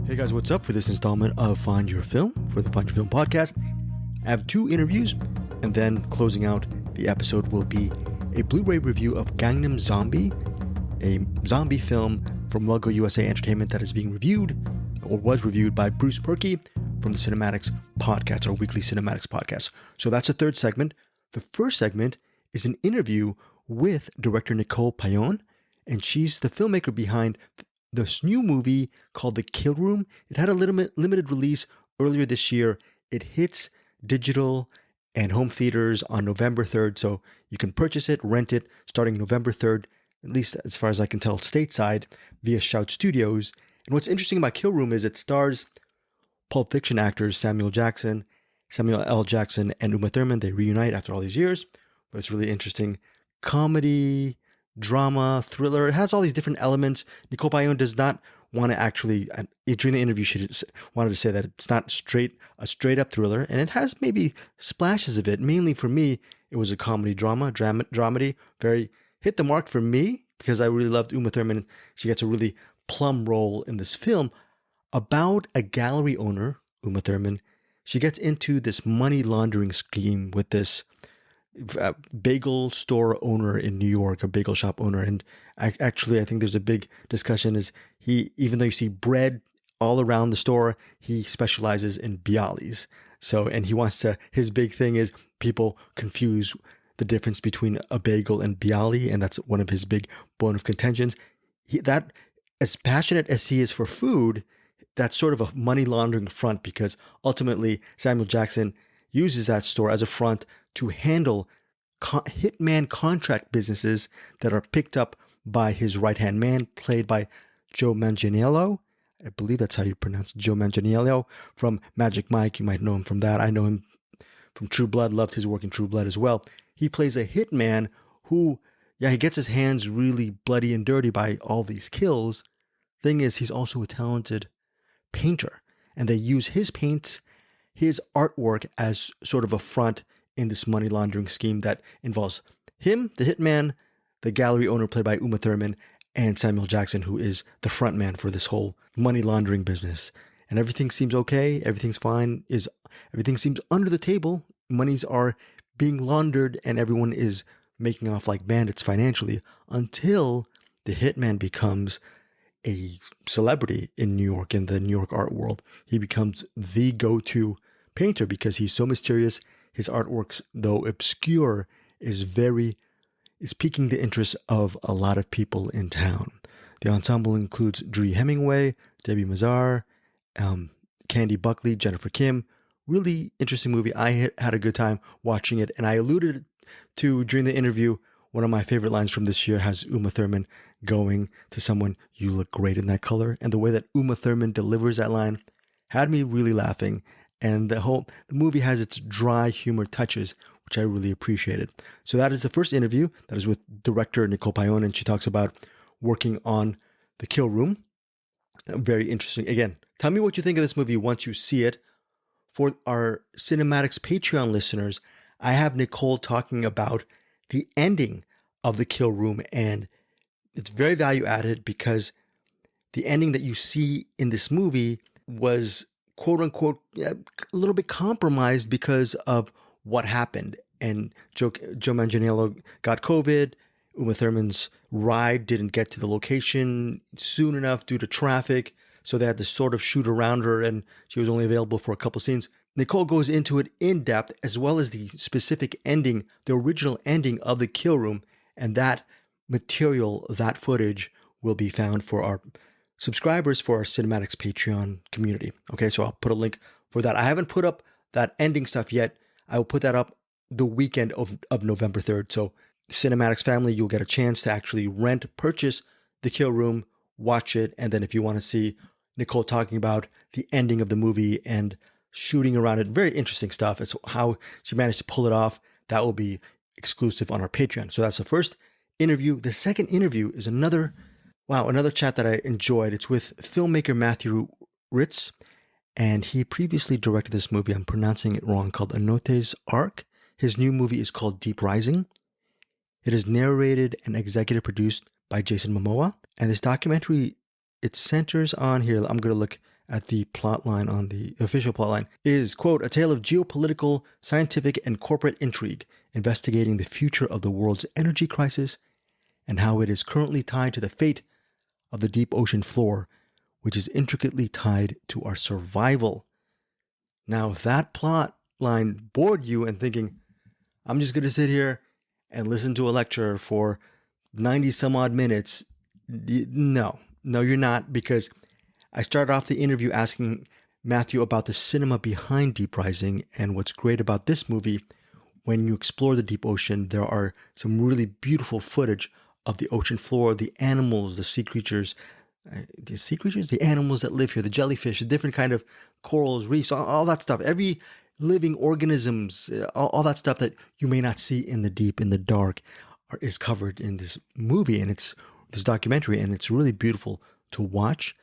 Hey guys, what's up? For this installment of Find Your Film, for the Find Your Film podcast, I have 2 interviews, and then closing out the episode will be a Blu-ray review of Gangnam Zombie, a zombie film from Logo USA Entertainment that is being reviewed, or was reviewed by Bruce Purkey from the CinemAddicts podcast, our weekly CinemAddicts podcast. So that's the third segment. The first segment is an interview with director Nicole Paone, and she's the filmmaker behind this new movie called The Kill Room. It had a limited release earlier this year. It hits digital and home theaters on November 3rd, so you can purchase it, rent it, starting November 3rd, at least as far as I can tell, stateside, via Shout Studios. And what's interesting about Kill Room is it stars Pulp Fiction actors Samuel L. Jackson, and Uma Thurman. They reunite after all these years, but it's really interesting. Comedy, drama, thriller. It has all these different elements. Nicole Paone does not want to actually, during the interview, she wanted to say that it's not a straight up thriller, and it has maybe splashes of it. Mainly for me, it was a comedy dramedy. Very hit the mark for me because I really loved Uma Thurman. She gets a really plum role in this film about a gallery owner, Uma Thurman. She gets into this money laundering scheme with this bagel store owner in New York, a bagel shop owner. And I think there's a big discussion is even though you see bread all around the store, he specializes in bialys. So, and his big thing is people confuse the difference between a bagel and bialy. And that's one of his big bone of contentions. That as passionate as he is for food, that's sort of a money laundering front because ultimately Samuel Jackson uses that store as a front to handle hitman contract businesses that are picked up by his right-hand man, played by Joe Manganiello. I believe that's how you pronounce it, Joe Manganiello from Magic Mike. You might know him from that. I know him from True Blood, loved his work in True Blood as well. He plays a hitman who, he gets his hands really bloody and dirty by all these kills. Thing is, he's also a talented painter, and they use his paints, his artwork as sort of a front in this money laundering scheme that involves him, the hitman, the gallery owner played by Uma Thurman, and Samuel Jackson, who is the front man for this whole money laundering business. And everything seems okay. Everything's fine. Everything seems under the table. Monies are being laundered and everyone is making off like bandits financially until the hitman becomes a celebrity in New York, in the New York art world. He becomes the go-to painter because he's so mysterious. His artworks, though obscure, is piquing the interest of a lot of people in town. The ensemble includes Dree Hemingway, Debbie Mazar, Candy Buckley, Jennifer Kim. Really interesting movie. I had a good time watching it, and I alluded to during the interview, one of my favorite lines from this year has Uma Thurman going to someone, "You look great in that color." And the way that Uma Thurman delivers that line had me really laughing. And the movie has its dry humor touches, which I really appreciated. So that is the first interview. That is with director Nicole Paone, and she talks about working on The Kill Room. Very interesting. Again, tell me what you think of this movie once you see it. For our CinemAddicts Patreon listeners, I have Nicole talking about the ending of The Kill Room, and it's very value added because the ending that you see in this movie was quote unquote a little bit compromised because of what happened. And Joe Manganiello got COVID. Uma Thurman's ride didn't get to the location soon enough due to traffic. So they had to sort of shoot around her and she was only available for a couple scenes. Nicole goes into it in depth, as well as the specific ending, the original ending of The Kill Room. And that material, that footage will be found for our subscribers for our CinemAddicts Patreon community. Okay, so I'll put a link for that. I haven't put up that ending stuff yet. I will put that up the weekend of November 3rd. So CinemAddicts family, you'll get a chance to actually purchase The Kill Room, watch it, and then if you want to see Nicole talking about the ending of the movie and shooting around it, very interesting stuff. It's how she managed to pull it off. That will be exclusive on our Patreon. So that's the first interview. The second interview is another chat that I enjoyed. It's with filmmaker Matthieu Rytz, and he previously directed this movie, I'm pronouncing it wrong, called Anote's Ark. His new movie is called Deep Rising. It is narrated and executive produced by Jason Momoa, and this documentary, it centers on, here, I'm going to look at the plot line on the official plot line, is, quote, a tale of geopolitical, scientific, and corporate intrigue, investigating the future of the world's energy crisis and how it is currently tied to the fate of the deep ocean floor, which is intricately tied to our survival. Now, if that plot line bored you and thinking, I'm just going to sit here and listen to a lecture for 90 some odd minutes, no, you're not, because I started off the interview asking Matthieu about the cinema behind Deep Rising, and what's great about this movie, when you explore the deep ocean, there are some really beautiful footage of the ocean floor, the animals, the sea creatures, the animals that live here, the jellyfish, the different kind of corals, reefs, all that stuff, every living organisms, all that stuff that you may not see in the deep, in the dark, is covered in this movie, and it's this documentary, and it's really beautiful to watch.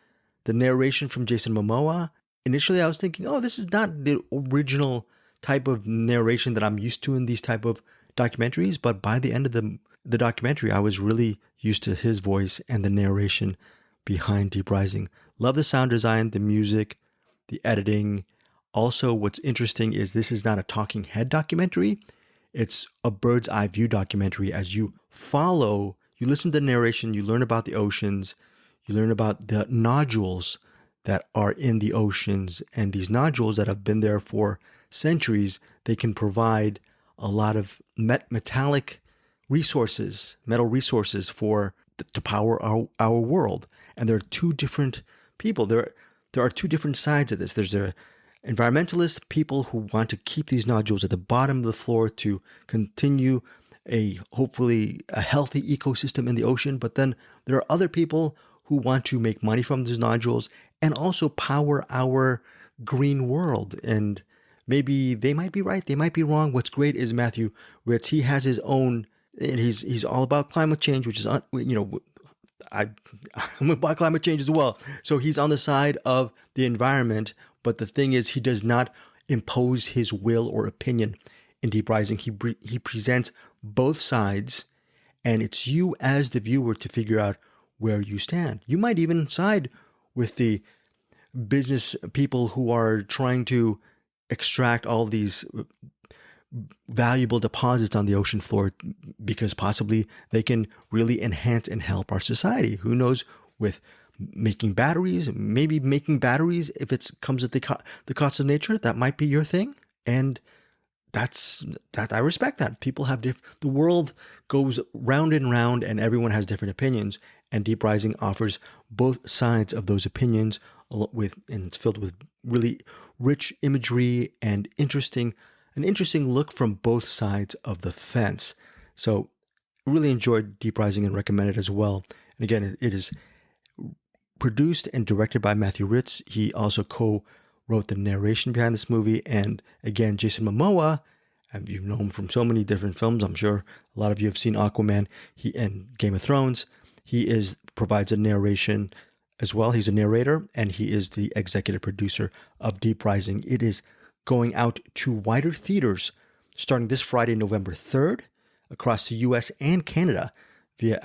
The narration from Jason Momoa, initially I was thinking, oh, this is not the original type of narration that I'm used to in these type of documentaries, but by the end of the documentary, I was really used to his voice and the narration behind Deep Rising. Love the sound design, the music, the editing. Also, what's interesting is this is not a talking head documentary. It's a bird's eye view documentary. As you listen to the narration, you learn about the oceans, you learn about the nodules that are in the oceans, and these nodules that have been there for centuries, they can provide a lot of metallic resources, metal resources to power our world. And there are two different people. There are two different sides of this. There's the environmentalist people who want to keep these nodules at the bottom of the floor to continue hopefully a healthy ecosystem in the ocean. But then there are other people who want to make money from these nodules and also power our green world. And maybe they might be right, they might be wrong. What's great is Matthieu Rytz, he has his own, and he's all about climate change, which is, I'm about climate change as well. So he's on the side of the environment, but the thing is, he does not impose his will or opinion in Deep Rising. He presents both sides, and it's you as the viewer to figure out where you stand. You might even side with the business people who are trying to extract all these valuable deposits on the ocean floor because possibly they can really enhance and help our society. Who knows, with making batteries, if it comes at the cost of nature, that might be your thing. And I respect that. People have the world goes round and round, and everyone has different opinions. And Deep Rising offers both sides of those opinions, and it's filled with really rich imagery and an interesting look from both sides of the fence. So really enjoyed Deep Rising and recommend it as well. And again, it is produced and directed by Matthieu Rytz. He also co-wrote the narration behind this movie. And again, Jason Momoa, you've known him from so many different films. I'm sure a lot of you have seen Aquaman and Game of Thrones. He provides a narration as well. He's a narrator, and he is the executive producer of Deep Rising. It is going out to wider theaters starting this Friday, November 3rd, across the U.S. and Canada via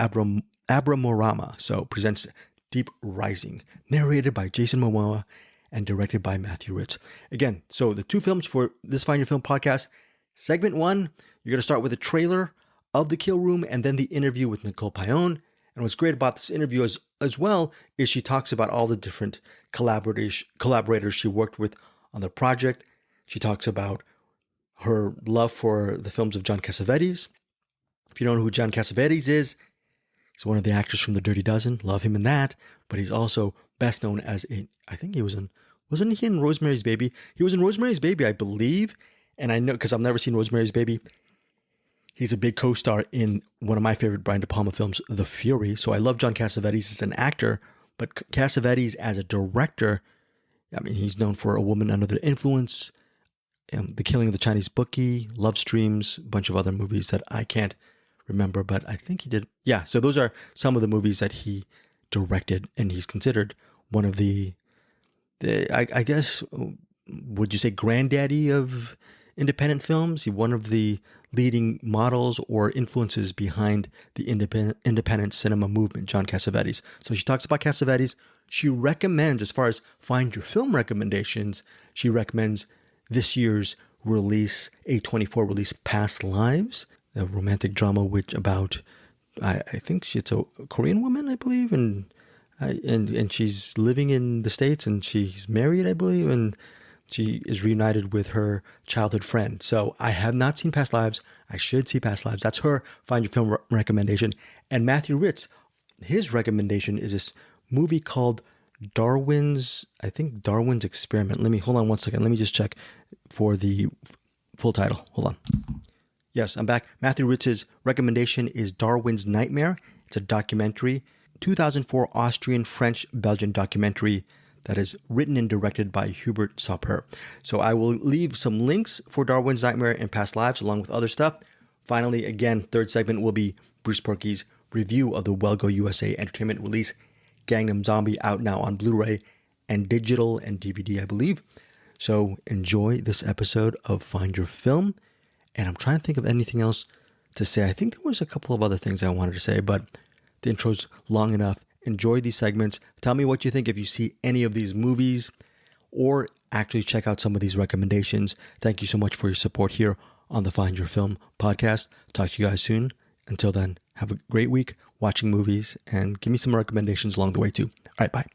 Abramorama. So presents Deep Rising, narrated by Jason Momoa and directed by Matthieu Rytz. Again, so the two films for this Find Your Film podcast. Segment 1, you're going to start with a trailer of The Kill Room and then the interview with Nicole Paone. And what's great about this interview as well is she talks about all the different collaborators she worked with on the project. She talks about her love for the films of John Cassavetes. If you don't know who John Cassavetes is, he's one of the actors from The Dirty Dozen. Love him in that. But he's also best known as wasn't he in Rosemary's Baby? He was in Rosemary's Baby, I believe. And I know, because I've never seen Rosemary's Baby, he's a big co-star in one of my favorite Brian De Palma films, The Fury. So I love John Cassavetes as an actor, but Cassavetes as a director, I mean, he's known for A Woman Under the Influence, The Killing of the Chinese Bookie, Love Streams, a bunch of other movies that I can't remember, but I think he did. Yeah, so those are some of the movies that he directed, and he's considered one of the I guess, would you say granddaddy of independent films. He's one of the leading models or influences behind the independent cinema movement, John Cassavetes. So she talks about Cassavetes. She recommends, as far as find your film recommendations, she recommends this year's release, A24 release, Past Lives, a romantic drama which about, I think she's a Korean woman, I believe, and she's living in the States and she's married, I believe, and she is reunited with her childhood friend. So I have not seen Past Lives. I should see Past Lives. That's her find your film recommendation. And Matthieu Rytz, his recommendation is this movie called Darwin's Experiment. Hold on one second. Let me just check for the full title. Hold on. Yes, I'm back. Matthieu Rytz's recommendation is Darwin's Nightmare. It's a documentary, 2004 Austrian-French-Belgian documentary that is written and directed by Hubert Sauper. So I will leave some links for Darwin's Nightmare and Past Lives along with other stuff. Finally, again, third segment will be Bruce Purkey's review of the Wellgo USA Entertainment release, Gangnam Zombie, out now on Blu-ray and digital and DVD, I believe. So enjoy this episode of Find Your Film. And I'm trying to think of anything else to say. I think there was a couple of other things I wanted to say, but the intro's long enough. Enjoy these segments. Tell me what you think if you see any of these movies, or actually check out some of these recommendations. Thank you so much for your support here on the Find Your Film podcast. Talk to you guys soon. Until then, have a great week watching movies and give me some recommendations along the way too. All right, bye.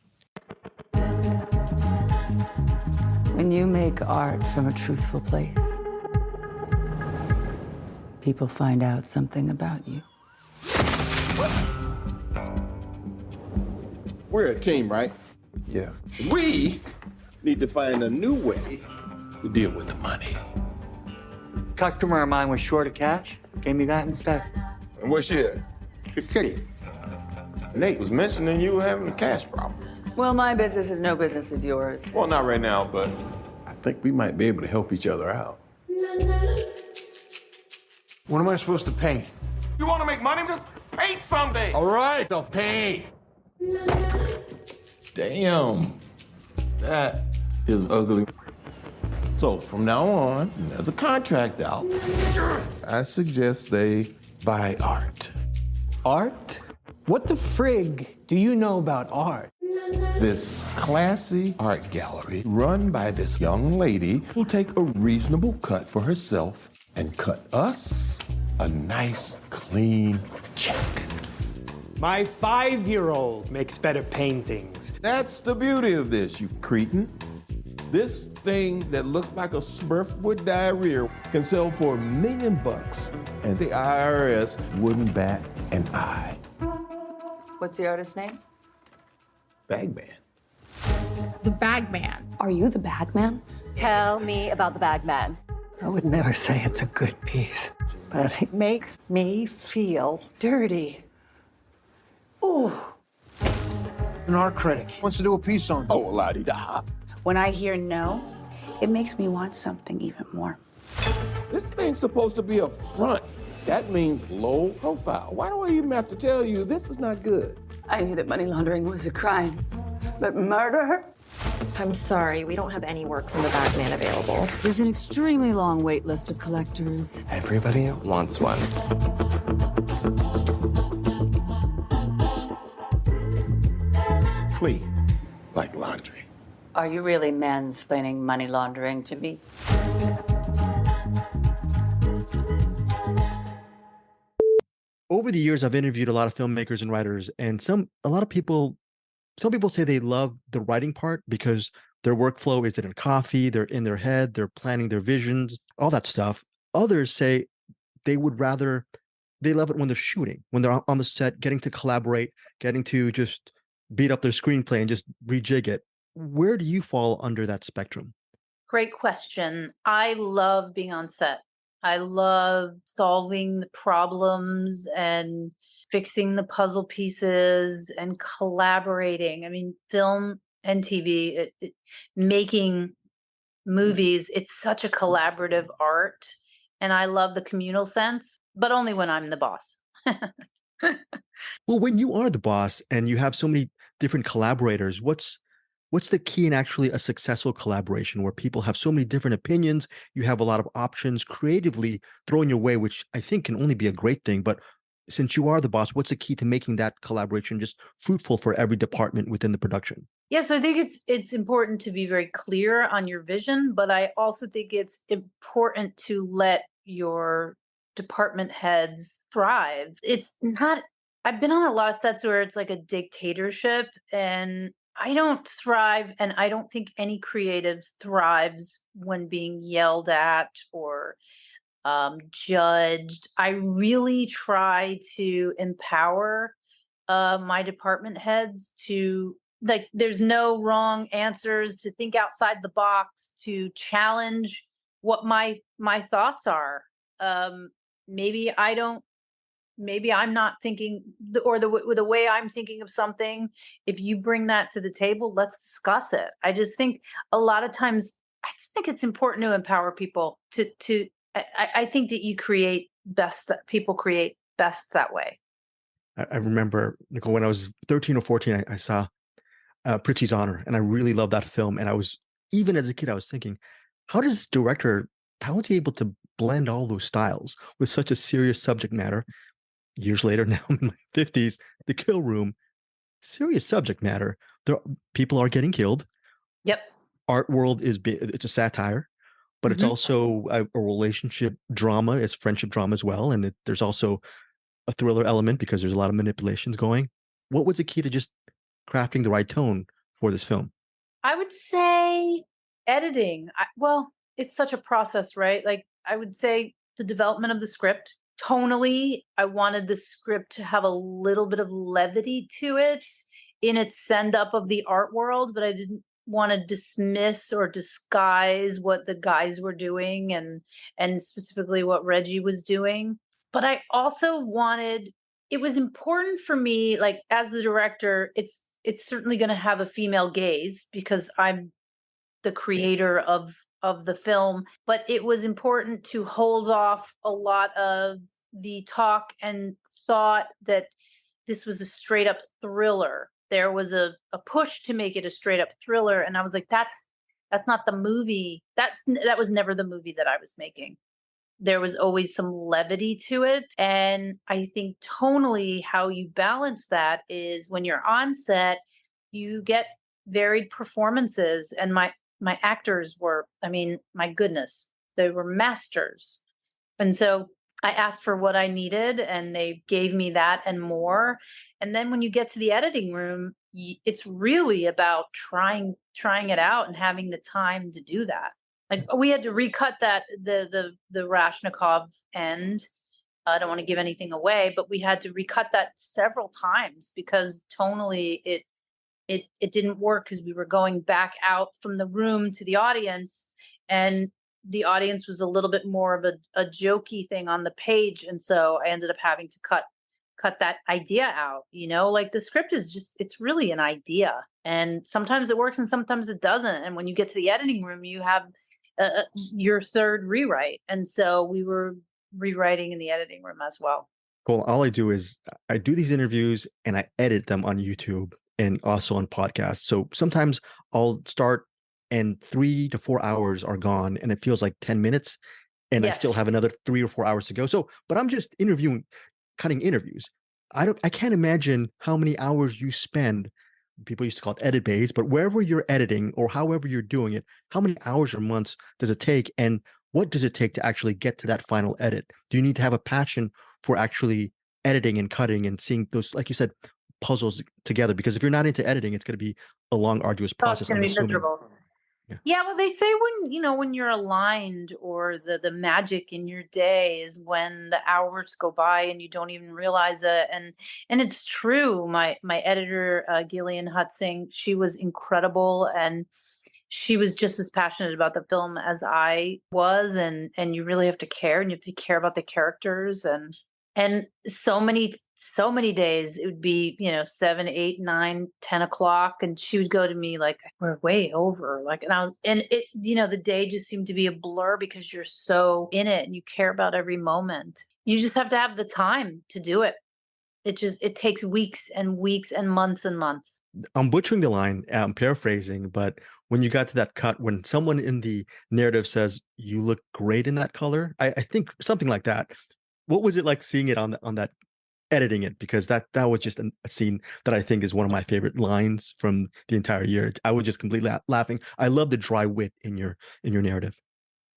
When you make art from a truthful place, people find out something about you. We're a team, right? Yeah. We need to find a new way to deal with the money. Customer of mine was short of cash. Gave me that instead. And what's it? The city. Nate was mentioning you were having a cash problem. Well, my business is no business of yours. Well, not right now, but I think we might be able to help each other out. What am I supposed to paint? You want to make money? Just paint someday. All right, I'll paint. Damn. That is ugly. So from now on, there's a contract out. I suggest they buy art. Art? What the frig do you know about art? This classy art gallery run by this young lady will take a reasonable cut for herself and cut us a nice, clean check. My 5-year-old makes better paintings. That's the beauty of this, you cretin. This thing that looks like a Smurf with diarrhea can sell for $1 million, and the IRS wouldn't bat an eye. What's the artist's name? Bagman. The Bagman. Are you the Bagman? Tell me about the Bagman. I would never say it's a good piece, but it makes me feel dirty. Ooh. An art critic. Wants to do a piece on. Oh, la-di-da. When I hear no, it makes me want something even more. This thing's supposed to be a front. That means low profile. Why do I even have to tell you this is not good? I knew that money laundering was a crime, but murder? I'm sorry, we don't have any work from the Bagman available. There's an extremely long wait list of collectors. Everybody wants one. Clean, like laundry. Are you really mansplaining money laundering to me? Over the years, I've interviewed a lot of filmmakers and writers, and some people say they love the writing part because their workflow is in coffee, they're in their head, they're planning their visions, all that stuff. Others say they love it when they're shooting, when they're on the set, getting to collaborate, getting to just beat up their screenplay and just rejig it. Where do you fall under that spectrum? Great question. I love being on set. I love solving the problems and fixing the puzzle pieces and collaborating. I mean, film and TV, making movies, it's such a collaborative art. And I love the communal sense, but only when I'm the boss. Well, when you are the boss and you have so many different collaborators, what's what's the key in actually a successful collaboration where people have so many different opinions, you have a lot of options creatively thrown your way, which I think can only be a great thing. But since you are the boss, what's the key to making that collaboration just fruitful for every department within the production? Yes, I think it's important to be very clear on your vision, but I also think it's important to let your department heads thrive. It's not, I've been on a lot of sets where it's like a dictatorship, and I don't thrive, and I don't think any creative thrives when being yelled at or judged. I really try to empower my department heads to, like, there's no wrong answers, to think outside the box, to challenge what my thoughts are. Maybe I don't, maybe I'm not thinking the way I'm thinking of something. If you bring that to the table, let's discuss it. I just think a lot of times, I just think it's important to empower people to I think that you create best, that people create best that way. I remember, Nicole, when I was 13 or 14, I saw Prizzi's Honor, and I really loved that film. And I was, even as a kid, I was thinking, how does this director, how is he able to blend all those styles with such a serious subject matter? Years later, now in my 50s, The Kill Room, serious subject matter. People are getting killed. Yep. Art world it's a satire, but it's also a relationship drama. It's friendship drama as well. And there's also a thriller element because there's a lot of manipulations going. What was the key to just crafting the right tone for this film? I would say editing. Well, it's such a process, right? Like, I would say the development of the script. Tonally, I wanted the script to have a little bit of levity to it in its send up of the art world, but I didn't want to dismiss or disguise what the guys were doing, and specifically what Reggie was doing. But I also wanted, it was important for me, like, as the director, it's certainly going to have a female gaze because I'm the creator of the film, but it was important to hold off a lot of the talk and thought that this was a straight up thriller. There was a push to make it a straight up thriller, and I was like, that's not the movie. That was never the movie that I was making. There was always some levity to it, and I think tonally how you balance that is when you're on set, you get varied performances, and my actors were, I mean, my goodness, they were masters. And so I asked for what I needed, and they gave me that and more. And then when you get to the editing room, it's really about trying it out and having the time to do that. Like, we had to recut that the Rashnikov end. I don't want to give anything away, but we had to recut that several times because tonally it didn't work, because we were going back out from the room to the audience, and the audience was a little bit more of a jokey thing on the page. And so I ended up having to cut that idea out. Like, the script is just, it's really an idea, and sometimes it works and sometimes it doesn't. And when you get to the editing room, you have your third rewrite. And so we were rewriting in the editing room as well. Cool. All I do is I do these interviews and I edit them on YouTube and also on podcasts. So sometimes I'll start and 3 to 4 hours are gone and it feels like 10 minutes and Yes. I still have another 3 or 4 hours to go. So, but I'm just cutting interviews. I can't imagine how many hours you spend. People used to call it edit bays, but wherever you're editing or however you're doing it, how many hours or months does it take? And what does it take to actually get to that final edit? Do you need to have a passion for actually editing and cutting and seeing those, like you said, puzzles together? Because if you're not into editing, it's going to be a long, arduous process. It's going to be miserable. Yeah, well, they say when you're aligned, or the magic in your day is when the hours go by and you don't even realize it. And it's true. My editor, Gillian Hutzing, she was incredible, and she was just as passionate about the film as I was. And you really have to care, and you have to care about the characters, and so many days it would be 7, 8, 9, 10 o'clock, and she would go to me like, we're way over, like, and it the day just seemed to be a blur because you're so in it and you care about every moment. You just have to have the time to do it. it takes weeks and weeks and months. I'm butchering the line, I'm paraphrasing, but when you got to that cut, when someone in the narrative says, "You look great in that color," I think something like that. What was it like seeing it on that editing it? Because that was just a scene that I think is one of my favorite lines from the entire year. I was just completely laughing. I love the dry wit in your narrative.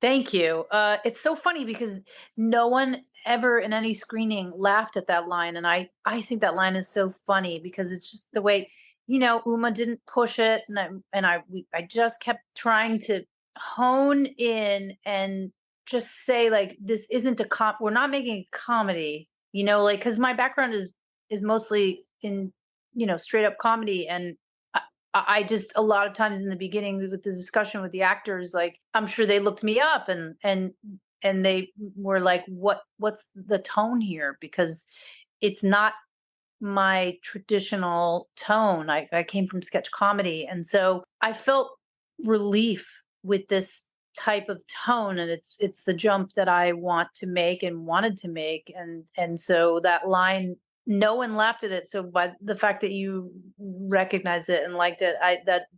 Thank you. It's so funny because no one ever in any screening laughed at that line, and I think that line is so funny because it's just the way, Uma didn't push it, and I just kept trying to hone in and just say, like, this isn't we're not making a comedy, like, because my background is mostly in straight up comedy, and I just, a lot of times in the beginning with the discussion with the actors, like, I'm sure they looked me up and they were like, what's the tone here? Because it's not my traditional tone. I came from sketch comedy. And so I felt relief with this type of tone, and it's the jump that I want to make and wanted to make. And so that line, no one laughed at it. So by the fact that you recognized it and liked it,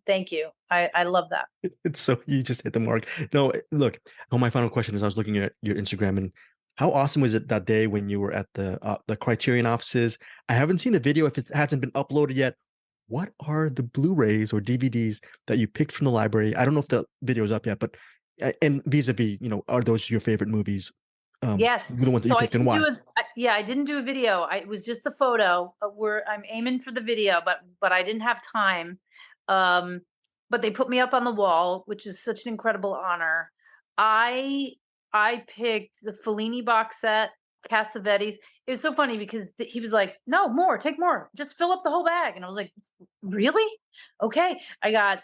thank you. I love that. It's so, you just hit the mark. No, look, my final question is, I was looking at your Instagram, and how awesome was it that day when you were at the Criterion offices? I haven't seen the video if it hasn't been uploaded yet. What are the Blu-rays or DVDs that you picked from the library? I don't know if the video is up yet, but and vis-a-vis, are those your favorite movies? Yes. The ones that you picked, and why? I didn't do a video. It was just the photo. I'm aiming for the video, but I didn't have time. But they put me up on the wall, which is such an incredible honor. I picked the Fellini box set, Cassavetes. It was so funny because he was like, "No, more, take more, just fill up the whole bag." And I was like, "Really? Okay." I got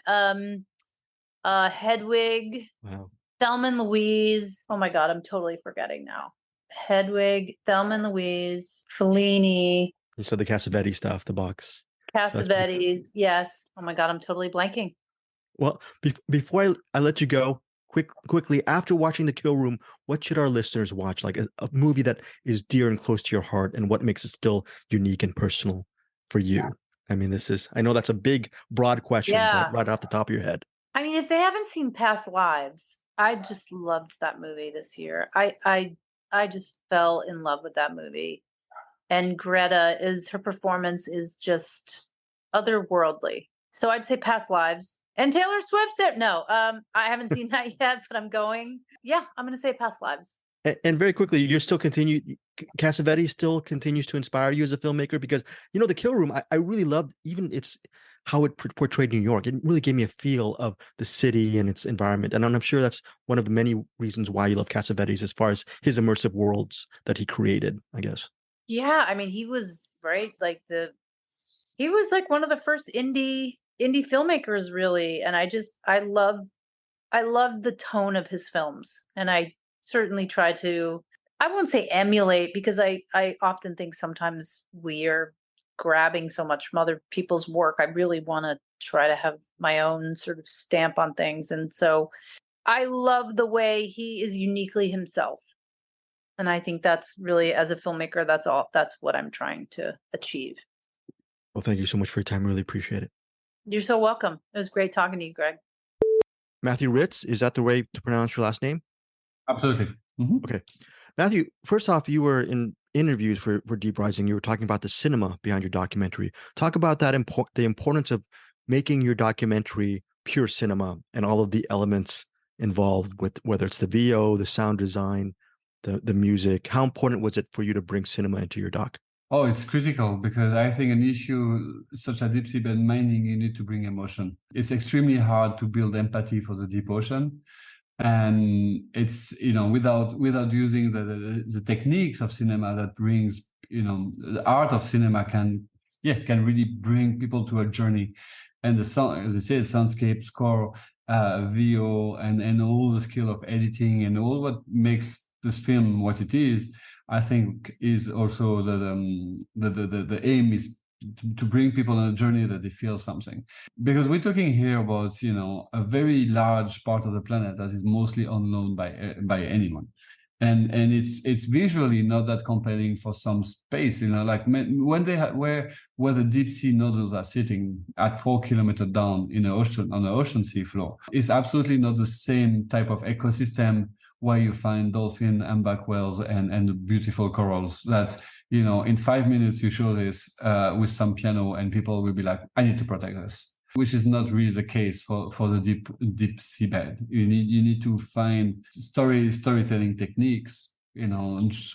Hedwig. Wow. Thelma and Louise. Oh my God, I'm totally forgetting now. Hedwig, Thelma and Louise, Fellini. So the Cassavetes stuff, the box. Cassavetes, so yes. Oh my God, I'm totally blanking. Well, before I let you go, quickly, after watching The Kill Room, what should our listeners watch? Like a movie that is dear and close to your heart, and what makes it still unique and personal for you? Yeah. I mean, I know that's a big, broad question, but right off the top of your head. I mean, if they haven't seen Past Lives, I just loved that movie this year. I just fell in love with that movie. And Greta, her performance is just otherworldly. So I'd say Past Lives. And Taylor Swift's there. No, I haven't seen that yet, but I'm going. Yeah, I'm going to say Past Lives. And very quickly, Cassavetes still continues to inspire you as a filmmaker, because, The Kill Room, I really loved even how it portrayed New York. It really gave me a feel of the city and its environment. And I'm sure that's one of the many reasons why you love Cassavetes, as far as his immersive worlds that he created, I guess. Yeah, I mean, he was he was like one of the first indie filmmakers, really. And I love the tone of his films. And I certainly try to, I won't say emulate, because I often think sometimes we are grabbing so much from other people's work. I really want to try to have my own sort of stamp on things. And so I love the way he is uniquely himself. And I think that's really, as a filmmaker, that's what I'm trying to achieve. Well, thank you so much for your time. Really appreciate it. You're so welcome. It was great talking to you, Greg. Matthieu Rytz, is that the way to pronounce your last name? Absolutely. Mm-hmm. Okay. Matthieu, first off, you were in interviews for Deep Rising. You were talking about the cinema behind your documentary. Talk about that, the importance of making your documentary pure cinema and all of the elements involved with, whether it's the VO, the sound design, the music. How important was it for you to bring cinema into your doc? Oh, it's critical, because I think an issue such as deep seabed mining, you need to bring emotion. It's extremely hard to build empathy for the deep ocean. And it's, without using the techniques of cinema that brings, the art of cinema can really bring people to a journey. And the sound, as I said, soundscape, score, VO, and all the skill of editing and all what makes this film what it is, I think is also the aim is to bring people on a journey that they feel something. Because we're talking here about, a very large part of the planet that is mostly unknown by anyone. and it's visually not that compelling for some space, like when they where the deep sea nodules are sitting at 4 kilometers down in the ocean on the ocean sea floor. It's absolutely not the same type of ecosystem where you find dolphin, humpback whales, and beautiful corals. That in 5 minutes you show this with some piano, and people will be like, I need to protect this. Which is not really the case for the deep seabed. You need to find storytelling techniques,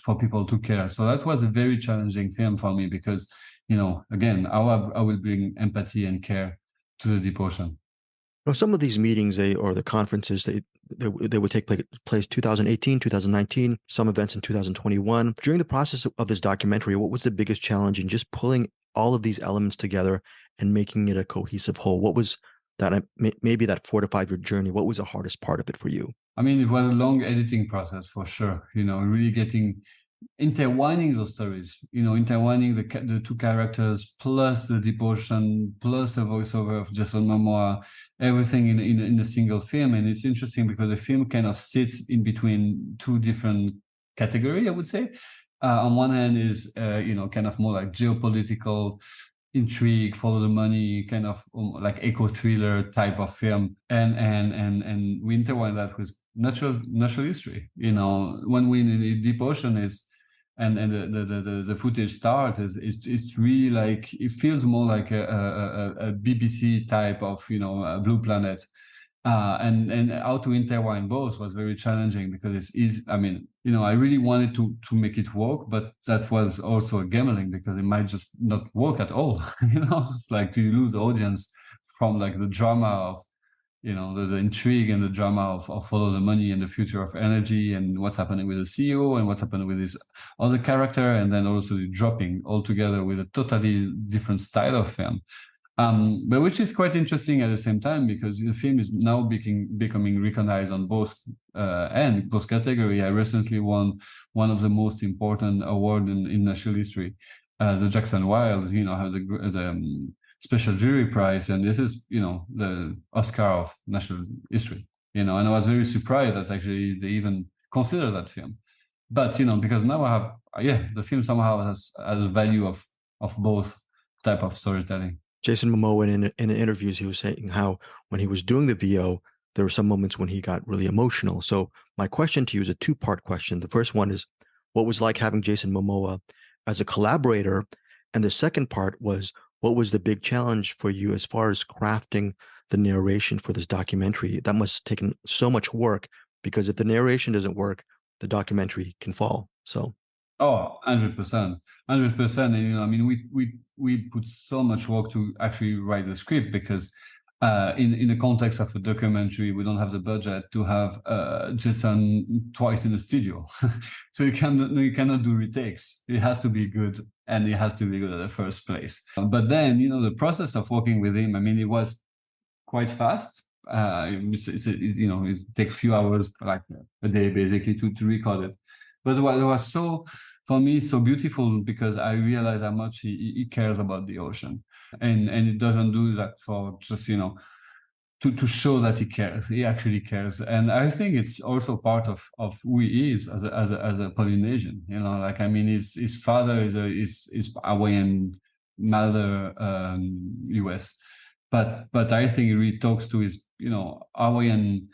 for people to care. So that was a very challenging film for me because, again, I will bring empathy and care to the deep ocean. Well, some of these meetings or the conferences, they would take place 2018, 2019, some events in 2021. During the process of this documentary, what was the biggest challenge in just pulling all of these elements together and making it a cohesive whole? What was that, maybe that 4 to 5 year journey? What was the hardest part of it for you? I mean, it was a long editing process for sure, really intertwining those stories, intertwining the two characters, plus the deep ocean, plus the voiceover of Jason Momoa, everything in a single film. And it's interesting because the film kind of sits in between two different categories, I would say. On one hand is, kind of more like geopolitical intrigue, follow the money, kind of like eco-thriller type of film. And we intertwine that with natural history. When we in the deep ocean and the footage starts, it's really like, it feels more like a BBC type of, a Blue Planet. And how to intertwine both was very challenging because it's easy. I mean, I really wanted to make it work, but that was also a gambling because it might just not work at all. It's like you lose the audience from like the drama of, the intrigue and the drama of follow the money and the future of energy and what's happening with the CEO and what's happening with this other character, and then also the dropping altogether with a totally different style of film. But which is quite interesting at the same time because the film is now becoming recognized on both categories. I recently won one of the most important awards in national history. The Jackson Wild, has the special jury prize, and this is, the Oscar of national history. And I was very surprised that actually they even consider that film. But because now I have, the film somehow has a value of both type of storytelling. Jason Momoa, in the interviews, he was saying how when he was doing the VO, there were some moments when he got really emotional. So my question to you is a 2-part question. The first one is, what was like having Jason Momoa as a collaborator? And the second part was, what was the big challenge for you as far as crafting the narration for this documentary? That must have taken so much work, because if the narration doesn't work, the documentary can fall. So. Oh, 100%. And, I mean, we put so much work to actually write the script because in the context of a documentary, we don't have the budget to have Jason twice in the studio. So you cannot do retakes. It has to be good, and it has to be good at the first place. But then, the process of working with him, I mean, it was quite fast. It takes a few hours, like a day, basically, to record it. But what was for me, so beautiful because I realized how much he cares about the ocean. And it doesn't do that for just, to show that he cares. He actually cares. And I think it's also part of who he is as a Polynesian. His father is Hawaiian, mother US. But I think he really talks to his, Hawaiian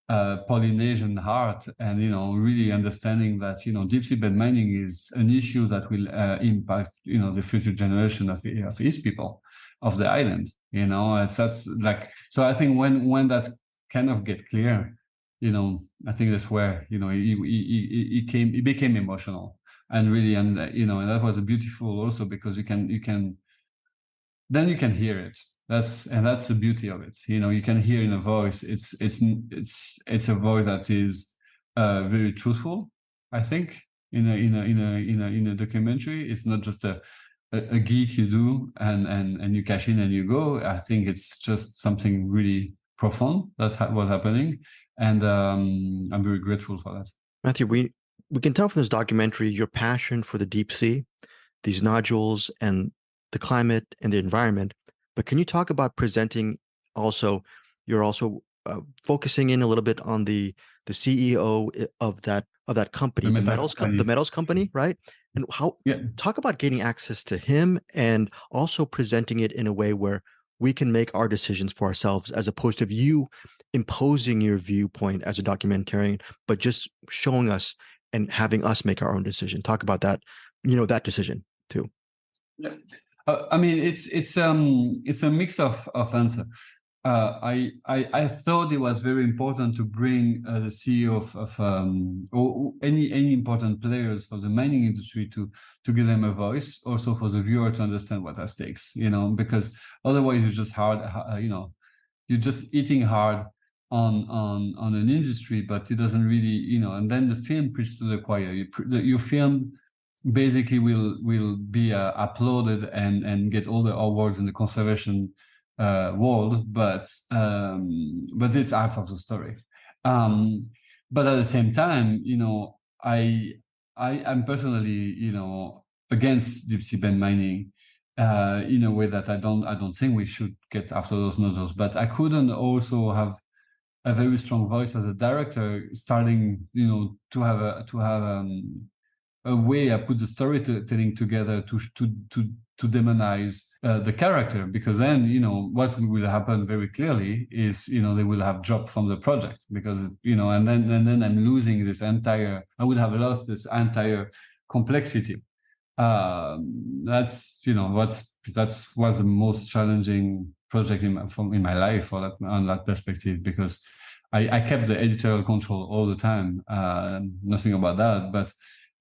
Polynesian heart, and really understanding that deep sea bed mining is an issue that will impact the future generation of his people of the island. That's like, so I think when that kind of get clear, I think that's where he became emotional and really, and that was beautiful also because you can hear it. That's the beauty of it. You can hear in a voice. It's a voice that is very truthful. I think in a documentary, it's not just a geek you do and you cash in and you go. I think it's just something really profound that was happening, and I'm very grateful for that. Matthieu, we can tell from this documentary your passion for the deep sea, these nodules, and the climate and the environment. But can you talk about presenting also, you're also focusing in a little bit on the CEO of that company, the metals company, right? And how talk about gaining access to him and also presenting it in a way where we can make our decisions for ourselves, as opposed to you imposing your viewpoint as a documentarian, but just showing us and having us make our own decision. Talk about that, that decision too. Yeah. I mean, it's a mix of answer. I thought it was very important to bring the CEO or any important players for the mining industry to give them a voice, also for the viewer to understand what are stakes, because otherwise you're just eating hard on an industry, but it doesn't really, and then the film preaches to the choir. Your film basically will be uploaded and get all the awards in the conservation world, but it's half of the story. But at the same time, I'm personally, against deep sea band mining in a way that I don't think we should get after those nodules. But I couldn't also have a very strong voice as a director, starting, to have a way I put the storytelling together to demonize the character, because then what will happen very clearly is they will have dropped from the project, because and then I'm losing this entire. I would have lost this entire complexity. That was the most challenging project in my life on that perspective, because I kept the editorial control all the time. Nothing about that, but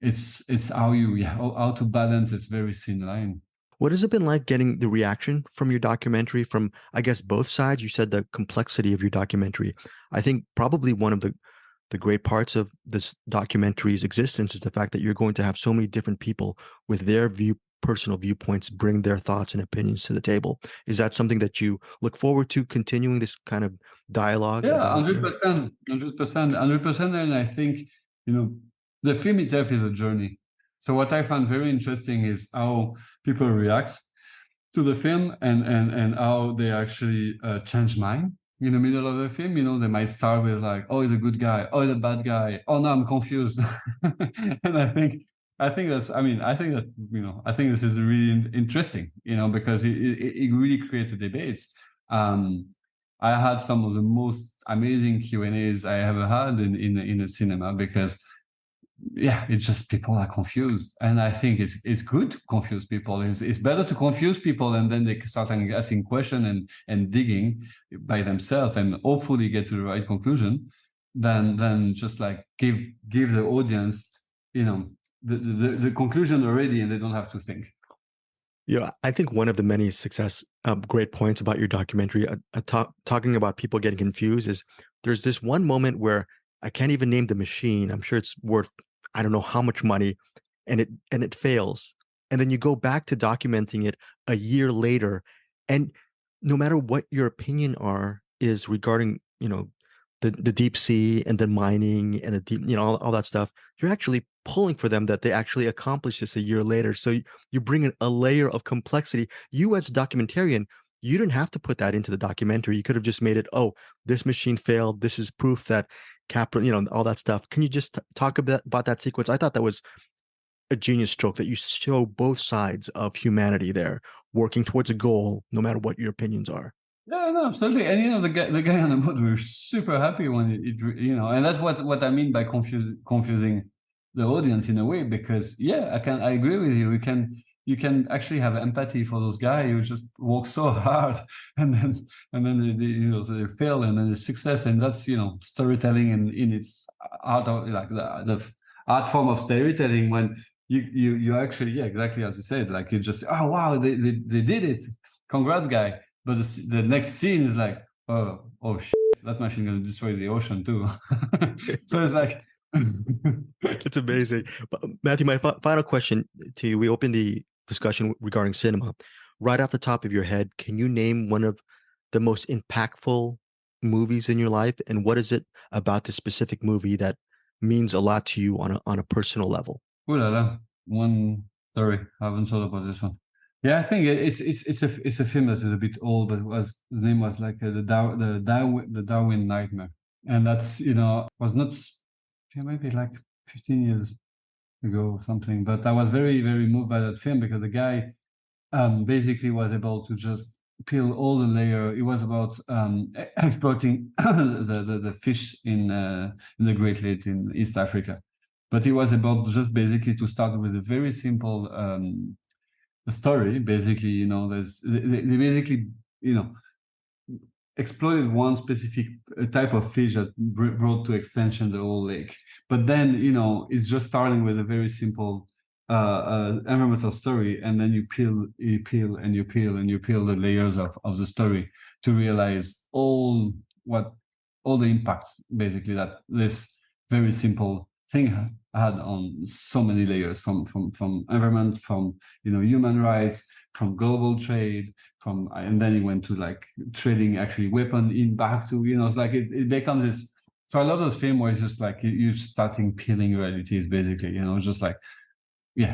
it's how to balance this very thin line. What has it been like getting the reaction from your documentary from, I guess, both sides? You said the complexity of your documentary. I think probably one of the great parts of this documentary's existence is the fact that you're going to have so many different people with their personal viewpoints bring their thoughts and opinions to the table. Is that something that you look forward to, continuing this kind of dialogue? Yeah, 100%. And I think, the film itself is a journey. So what I found very interesting is how people react to the film and how they actually change mind in the middle of the film. They might start with like, oh, he's a good guy, oh, he's a bad guy, oh no, I'm confused. And I think this is really interesting, because it really creates a debate. I had some of the most amazing Q&As I ever had in a cinema, because it's just people are confused, and I think it's good to confuse people. It's better to confuse people, and then they start asking questions and digging by themselves, and hopefully get to the right conclusion, than just like give the audience the conclusion already, and they don't have to think. Yeah, I think one of the many great points about your documentary, talking about people getting confused, is there's this one moment where I can't even name the machine. I'm sure it's worth, I don't know how much money, and it fails. And then you go back to documenting it a year later, and no matter what your opinion is regarding, the deep sea and the mining and the deep, all that stuff, you're actually pulling for them that they actually accomplished this a year later. So you bring in a layer of complexity. You as a documentarian, you didn't have to put that into the documentary. You could have just made it, oh, this machine failed. This is proof that capital, all that stuff. Can you just talk about that sequence? I thought that was a genius stroke, that you show both sides of humanity there working towards a goal, no matter what your opinions are. Yeah, no, absolutely. And the guy on the boat, we were super happy when and that's what I mean by confusing the audience in a way, because I agree with you. You can actually have empathy for those guys who just work so hard, and then they fail, and then the success, and that's storytelling in its art, like the art form of storytelling, when you actually exactly as you said, like you just, oh wow, they did it, congrats guy, but the next scene is like, oh shit, that machine gonna destroy the ocean too. So it's like it's amazing. But Matthieu, my final question to you, we opened the discussion regarding cinema. Right off the top of your head, can you name one of the most impactful movies in your life, and what is it about this specific movie that means a lot to you on a personal level? Ooh la la. Sorry, I haven't thought about this one. Yeah, I think it's a film that is a bit old, but the name was like the Darwin Nightmare, and that's was not maybe like 15 years ago or something. But I was very, very moved by that film because the guy basically was able to just peel all the layer. It was about exploiting the fish in the Great Lakes in East Africa. But it was about just basically to start with a very simple story. Basically, they basically, exploited one specific type of fish that brought to extinction the whole lake. But then, it's just starting with a very simple environmental story, and then you peel the layers of the story to realize all the impact basically that this very simple thing had on so many layers, from environment, from human rights, from global trade, and then it went to like trading actually weapon in back to it's like it becomes this. So I love those films where it's just like you're starting peeling realities basically, just like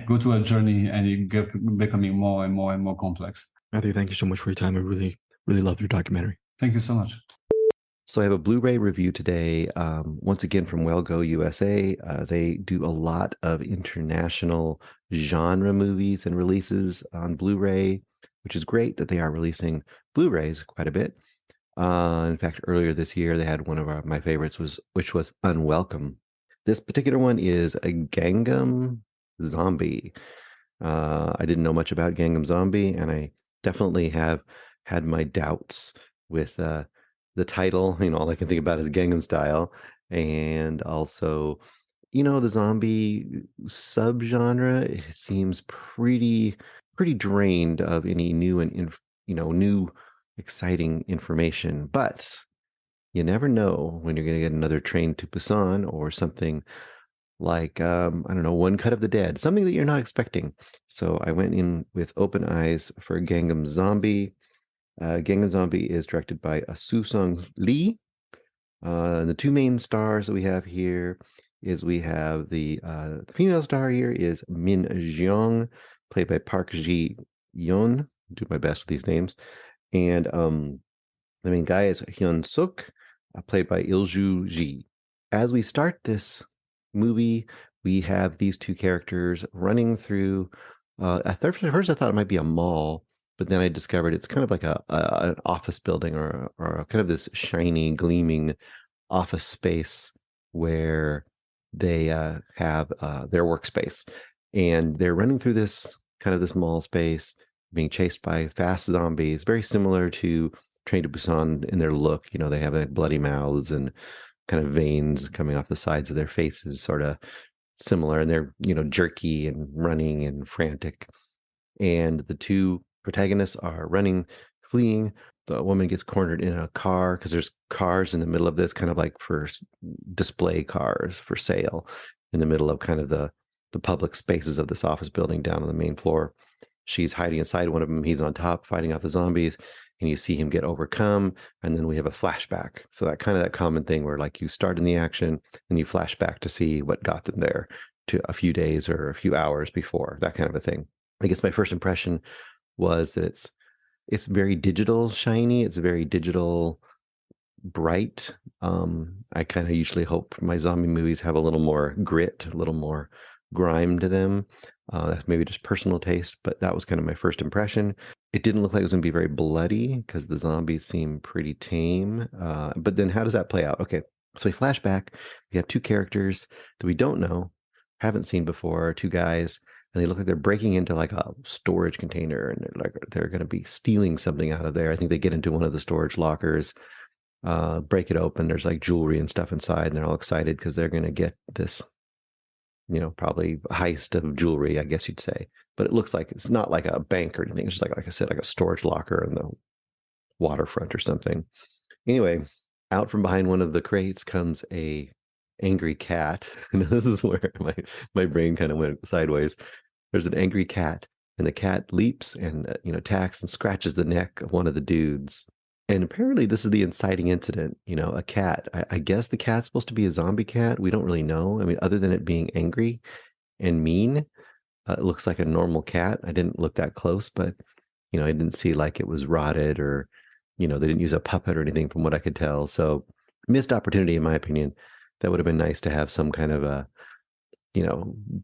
go to a journey and you get becoming more and more and more complex. Matthieu, thank you so much for your time. I really, really loved your documentary. Thank you so much. So I have a Blu-ray review today, once again from WellGo USA. They do a lot of international genre movies and releases on Blu-ray, which is great that they are releasing Blu-rays quite a bit. In fact, earlier this year, they had one of my favorites, which was Unwelcome. This particular one is a Gangnam Zombie. I didn't know much about Gangnam Zombie, and I definitely have had my doubts with the title. All I can think about is Gangnam Style, and also, the zombie subgenre. It seems pretty drained of any new and new exciting information. But you never know when you're going to get another Train to Busan or something like I don't know, One Cut of the Dead, something that you're not expecting. So I went in with open eyes for Gangnam Zombie. Gangnam Zombie is directed by Soo-sung Lee. The two main stars that we have here is we have the female star here is Min Jeong, played by Park Ji-yeon. Do my best with these names. And the main guy is Hyun Suk, played by Il-ju Ji. As we start this movie, we have these two characters running through. At first, I thought it might be a mall, but then I discovered it's kind of like an office building or kind of this shiny, gleaming office space where they have their workspace, and they're running through this mall space, being chased by fast zombies, very similar to Train to Busan in their look. They have like bloody mouths and kind of veins coming off the sides of their faces, sort of similar, and they're jerky and running and frantic. And the two protagonists are running, fleeing. The woman gets cornered in a car because there's cars in the middle of this, kind of like for display cars for sale, in the middle of kind of the public spaces of this office building down on the main floor. She's hiding inside one of them. He's on top fighting off the zombies, and you see him get overcome. And then we have a flashback. So that common thing where like you start in the action and you flash back to see what got them there to a few days or a few hours before, that kind of a thing. I guess my first impression was that it's very digital shiny. It's very digital bright. I kind of usually hope my zombie movies have a little more grit, a little more grime to them. That's maybe just personal taste, but that was kind of my first impression. It didn't look like it was going to be very bloody because the zombies seem pretty tame. But then how does that play out? Okay, so we flash back. We have two characters that we don't know, haven't seen before, two guys, and they look like they're breaking into like a storage container, and they're going to be stealing something out of there. I think they get into one of the storage lockers, break it open. There's like jewelry and stuff inside, and they're all excited because they're going to get this, probably heist of jewelry, I guess you'd say. But it looks like it's not like a bank or anything. It's just like I said, like a storage locker in the waterfront or something. Anyway, out from behind one of the crates comes a angry cat. And this is where my brain kind of went sideways. There's an angry cat, and the cat leaps and attacks and scratches the neck of one of the dudes. And apparently this is the inciting incident, a cat. I guess the cat's supposed to be a zombie cat. We don't really know. I mean, other than it being angry and mean, it looks like a normal cat. I didn't look that close, but, I didn't see like it was rotted or, they didn't use a puppet or anything from what I could tell. So missed opportunity, in my opinion. That would have been nice to have some kind of a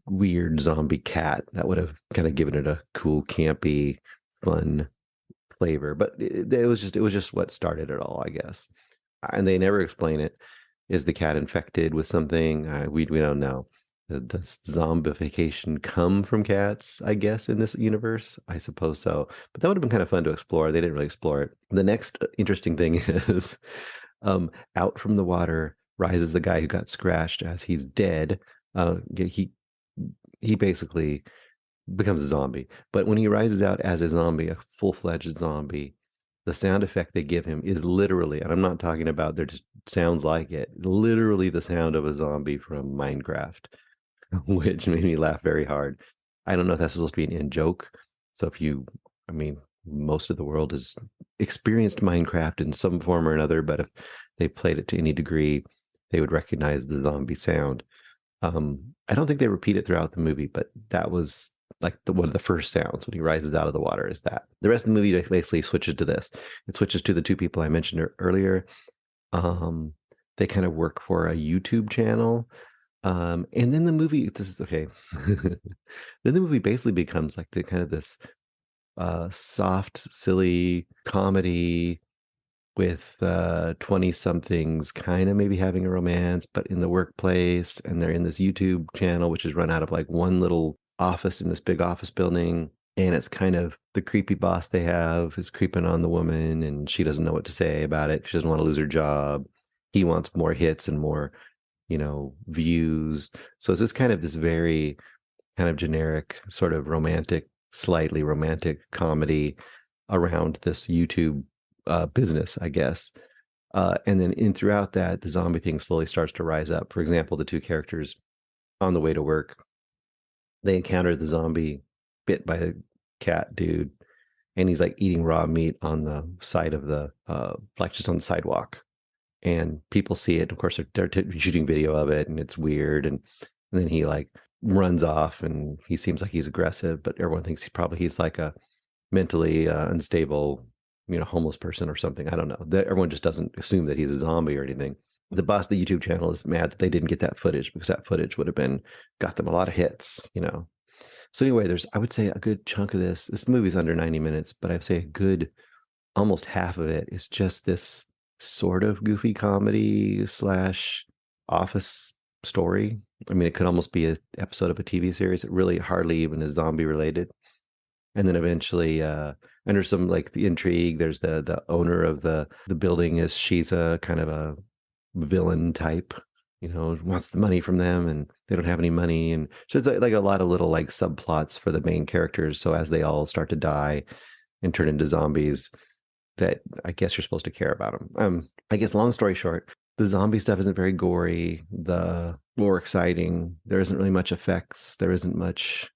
weird zombie cat. That would have kind of given it a cool, campy, fun flavor. But it was just what started it all, I guess. And they never explain it. Is the cat infected with something? We don't know. Does zombification come from cats, I guess, in this universe? I suppose so. But that would have been kind of fun to explore. They didn't really explore it. The next interesting thing is out from the water rises the guy who got scratched as he's dead. He basically becomes a zombie. But when he rises out as a zombie, a full-fledged zombie, the sound effect they give him is literally, and I'm not talking about there just sounds like it, literally the sound of a zombie from Minecraft, which made me laugh very hard. I don't know if that's supposed to be an in-joke. So most of the world has experienced Minecraft in some form or another, but if they played it to any degree, they would recognize the zombie sound. I don't think they repeat it throughout the movie, but that was like one of the first sounds when he rises out of the water is that. The rest of the movie basically switches to this. It switches to the two people I mentioned earlier. They kind of work for a YouTube channel. And then the movie, this is okay. Then the movie basically becomes like the kind of this soft, silly comedy with 20-somethings kind of maybe having a romance, but in the workplace. And they're in this YouTube channel, which is run out of like one little office in this big office building. And it's kind of the creepy boss they have is creeping on the woman, and she doesn't know what to say about it. She doesn't want to lose her job. He wants more hits and more, views. So it's just kind of this very kind of generic sort of romantic, slightly romantic comedy around this YouTube business, I guess. And then throughout that, the zombie thing slowly starts to rise up. For example, the two characters on the way to work, they encounter the zombie bit by a cat dude, and he's like eating raw meat on the side of the just on the sidewalk, and people see it. Of course, they're shooting video of it, and it's weird. And then he like runs off, and he seems like he's aggressive, but everyone thinks he's like a mentally unstable, homeless person or something. I don't know. Everyone just doesn't assume that he's a zombie or anything. The boss of the YouTube channel is mad that they didn't get that footage, because that footage would have got them a lot of hits, So anyway, I would say a good chunk of this movie's under 90 minutes, but I'd say a good almost half of it is just this sort of goofy comedy / office story. I mean, it could almost be an episode of a TV series. It really hardly even is zombie related. And then eventually, under some like the intrigue, there's the owner of the building she's a kind of a villain type, wants the money from them, and they don't have any money. And so it's like a lot of little like subplots for the main characters. So as they all start to die and turn into zombies, that I guess you're supposed to care about them. I guess long story short, the zombie stuff isn't very gory, or exciting. There isn't really much effects. There isn't much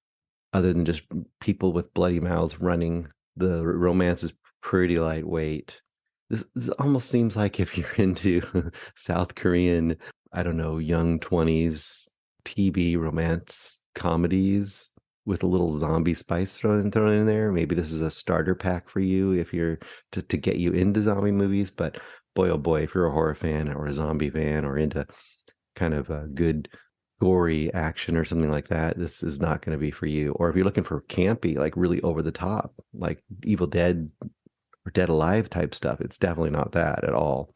other than just people with bloody mouths running. The romance is pretty lightweight. This almost seems like if you're into South Korean, I don't know, young 20s TV romance comedies with a little zombie spice thrown in there, maybe this is a starter pack for you if you're to get you into zombie movies. But boy, oh boy, if you're a horror fan or a zombie fan or into kind of a good gory action or something like that, this is not going to be for you. Or if you're looking for campy, like really over the top, like Evil Dead or Dead Alive type stuff, it's definitely not that at all.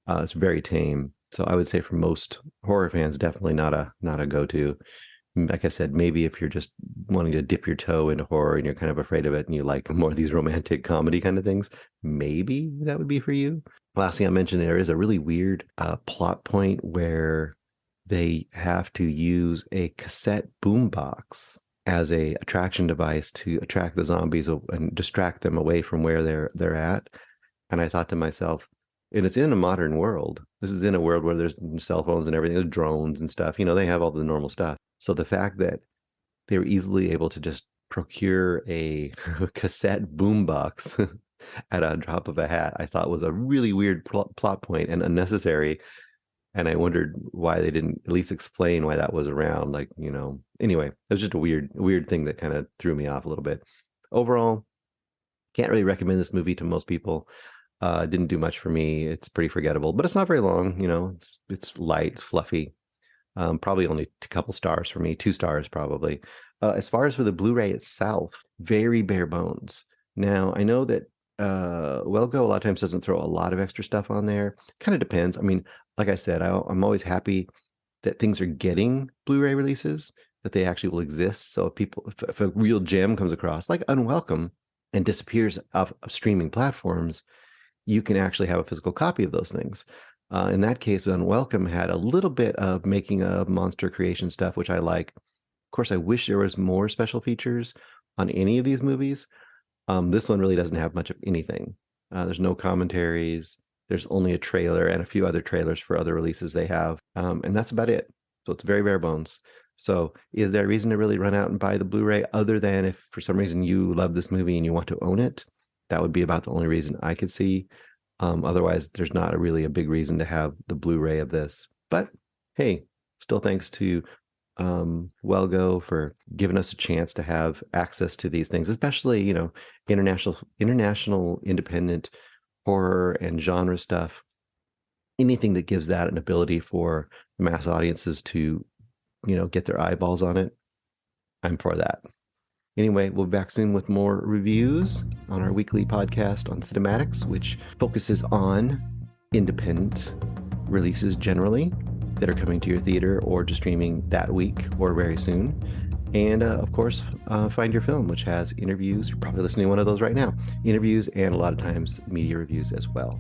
It's very tame. So I would say for most horror fans, definitely not a go-to. Like I said, maybe if you're just wanting to dip your toe into horror and you're kind of afraid of it and you like more of these romantic comedy kind of things, maybe that would be for you. Last thing I mentioned, there is a really weird plot point where they have to use a cassette boombox as a attraction device to attract the zombies and distract them away from where they're at. And I thought to myself, and it's in a modern world. This is in a world where there's cell phones and everything, there's drones and stuff. They have all the normal stuff. So the fact that they were easily able to just procure a cassette boombox at a drop of a hat, I thought was a really weird plot point and unnecessary. And I wondered why they didn't at least explain why that was around. Anyway, it was just a weird thing that kind of threw me off a little bit. Overall, can't really recommend this movie to most people. Didn't do much for me. It's pretty forgettable, but it's not very long. It's light, it's fluffy. Probably only a couple stars for me, 2 stars probably. As far as for the Blu-ray itself, very bare bones. Now, I know that Wellgo a lot of times doesn't throw a lot of extra stuff on there. Kind of depends. I mean, like I said, I'm always happy that things are getting Blu-ray releases, that they actually will exist. So if a real gem comes across, like Unwelcome, and disappears off of streaming platforms, you can actually have a physical copy of those things. In that case, Unwelcome had a little bit of making of monster creation stuff, which I like. Of course, I wish there was more special features on any of these movies. This one really doesn't have much of anything. There's no commentaries. There's only a trailer and a few other trailers for other releases they have. And that's about it. So it's very bare bones. So is there a reason to really run out and buy the Blu-ray other than if for some reason you love this movie and you want to own it? That would be about the only reason I could see. Otherwise, there's not really a big reason to have the Blu-ray of this. But hey, still thanks to Wellgo for giving us a chance to have access to these things, especially, you know, international independent horror and genre stuff. Anything that gives that an ability for mass audiences to, you know, get their eyeballs on it, I'm for that. Anyway, we'll be back soon with more reviews on our weekly podcast on CinemAddicts, which focuses on independent releases generally that are coming to your theater or to streaming that week or very soon. And of course, Find Your Film, which has interviews. You're probably listening to one of those right now. Interviews and a lot of times media reviews as well.